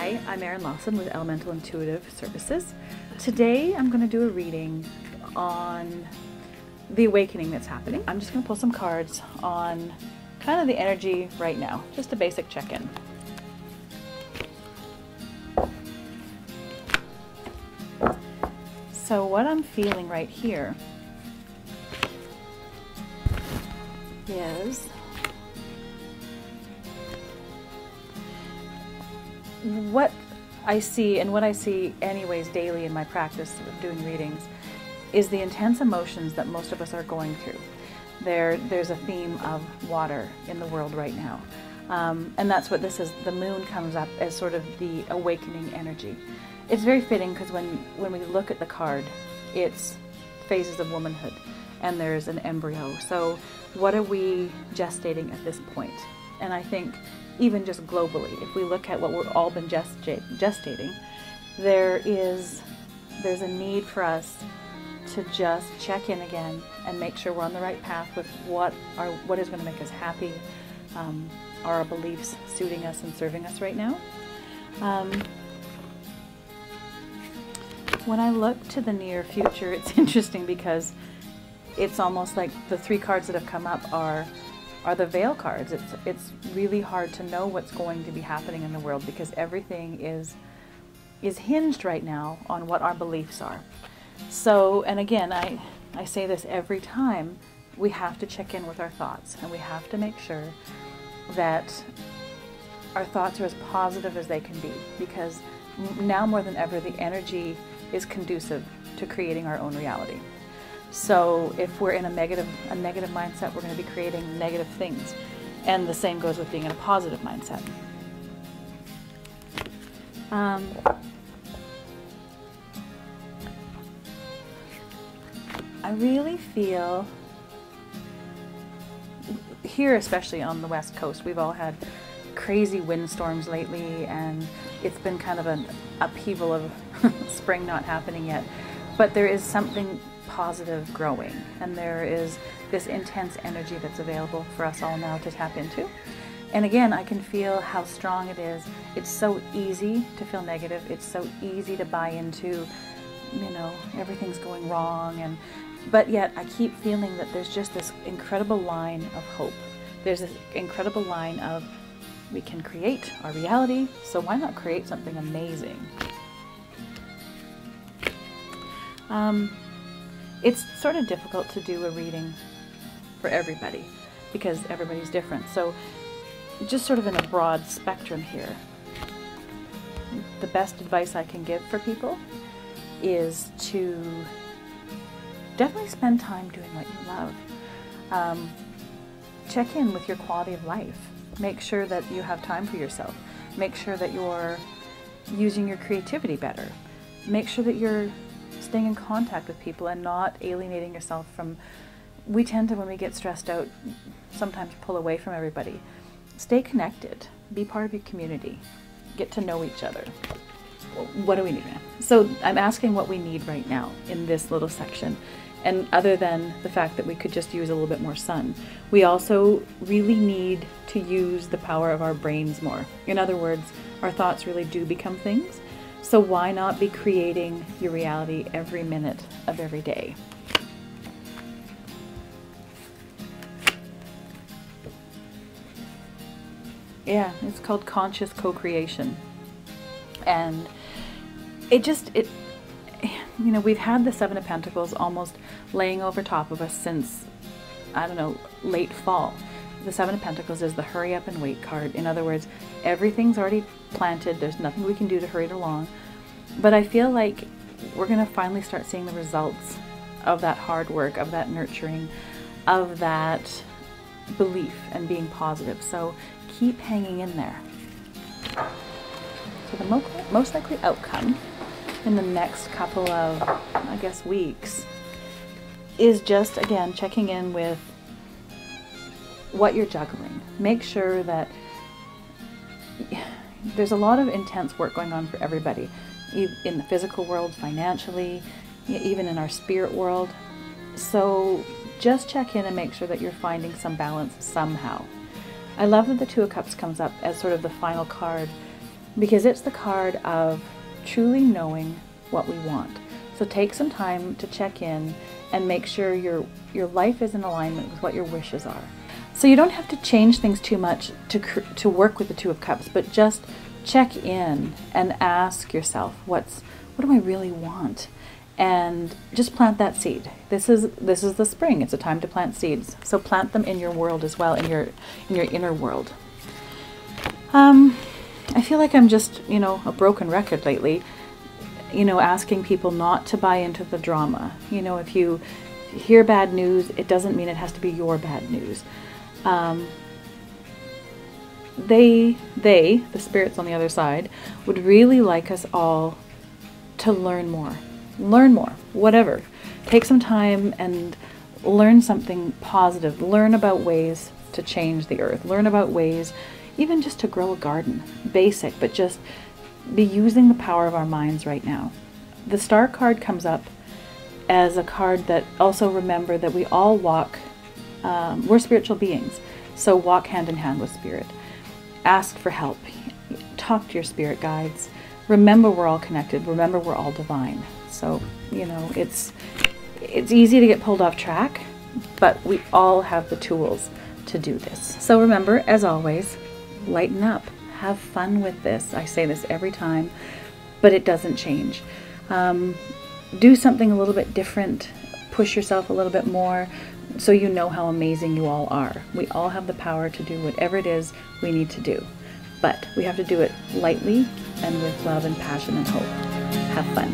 Hi, I'm Erin Lawson with Elemental Intuitive Services. Today I'm going to do a reading on the awakening that's happening. I'm just going to pull some cards on kind of the energy right now, just a basic check-in. So what I'm feeling right here is what I see, and what I see anyways daily in my practice of doing readings, is the intense emotions that most of us are going through. There's a theme of water in the world right now. And that's what this is. The moon comes up as sort of the awakening energy. It's very fitting because when we look at the card, it's phases of womanhood and there's an embryo. So what are we gestating at this point? And I think even just globally, if we look at what we've all been gestating, there's a need for us to just check in again and make sure we're on the right path with what is going to make us happy. Are our beliefs suiting us and serving us right now? When I look to the near future, it's interesting because it's almost like the three cards that have come up are the veil cards. It's really hard to know what's going to be happening in the world because everything is hinged right now on what our beliefs are. So, and again, I say this every time, we have to check in with our thoughts and we have to make sure that our thoughts are as positive as they can be, because now more than ever the energy is conducive to creating our own reality. So if we're in a negative mindset, we're going to be creating negative things. And the same goes with being in a positive mindset. I really feel, here especially on the West Coast, we've all had crazy windstorms lately, and it's been kind of an upheaval of spring not happening yet. But there is something positive growing, and there is this intense energy that's available for us all now to tap into. And again, I can feel how strong it is. It's so easy to feel negative. It's so easy to buy into, everything's going wrong, but yet I keep feeling that there's just this incredible line of hope. There's this incredible line of, we can create our reality, so why not create something amazing? It's sort of difficult to do a reading for everybody because everybody's different. So just sort of in a broad spectrum here, the best advice I can give for people is to definitely spend time doing what you love. Check in with your quality of life. Make sure that you have time for yourself. Make sure that you're using your creativity better. Make sure that you're staying in contact with people and not alienating yourself from, we tend to, when we get stressed out, sometimes pull away from everybody. Stay connected. Be part of your community. Get to know each other. What do we need now? So I'm asking what we need right now in this little section. And other than the fact that we could just use a little bit more sun, we also really need to use the power of our brains more. In other words, our thoughts really do become things. So why not be creating your reality every minute of every day? Yeah, it's called conscious co-creation. And we've had the Seven of Pentacles almost laying over top of us since, late fall. The Seven of Pentacles is the hurry up and wait card. In other words, everything's already planted. There's nothing we can do to hurry it along. But I feel like we're going to finally start seeing the results of that hard work, of that nurturing, of that belief and being positive. So keep hanging in there. So the most likely outcome in the next couple of, weeks is just, again, checking in with what you're juggling. Make sure that there's a lot of intense work going on for everybody, in the physical world, financially, even in our spirit world. So just check in and make sure that you're finding some balance somehow. I love that the Two of Cups comes up as sort of the final card because it's the card of truly knowing what we want. So take some time to check in and make sure your life is in alignment with what your wishes are. So you don't have to change things too much to work with the Two of Cups, but just check in and ask yourself, what do I really want? And just plant that seed. This is the spring. It's a time to plant seeds. So plant them in your world as well, in your inner world. I feel like I'm just, a broken record lately, asking people not to buy into the drama. If you hear bad news, it doesn't mean it has to be your bad news. The spirits on the other side, would really like us all to learn more, whatever. Take some time and learn something positive. Learn about ways to change the earth. Learn about ways, even just to grow a garden. Basic, but just be using the power of our minds right now. The Star card comes up as a card that also remember that we all walk, we're spiritual beings, so walk hand in hand with spirit. Ask for help. Talk to your spirit guides. Remember we're all connected. Remember we're all divine. So, it's easy to get pulled off track, but we all have the tools to do this. So remember, as always, lighten up. Have fun with this. I say this every time, but it doesn't change. Do something a little bit different. Push yourself a little bit more so you know how amazing you all are. We all have the power to do whatever it is we need to do, but we have to do it lightly and with love and passion and hope. Have fun.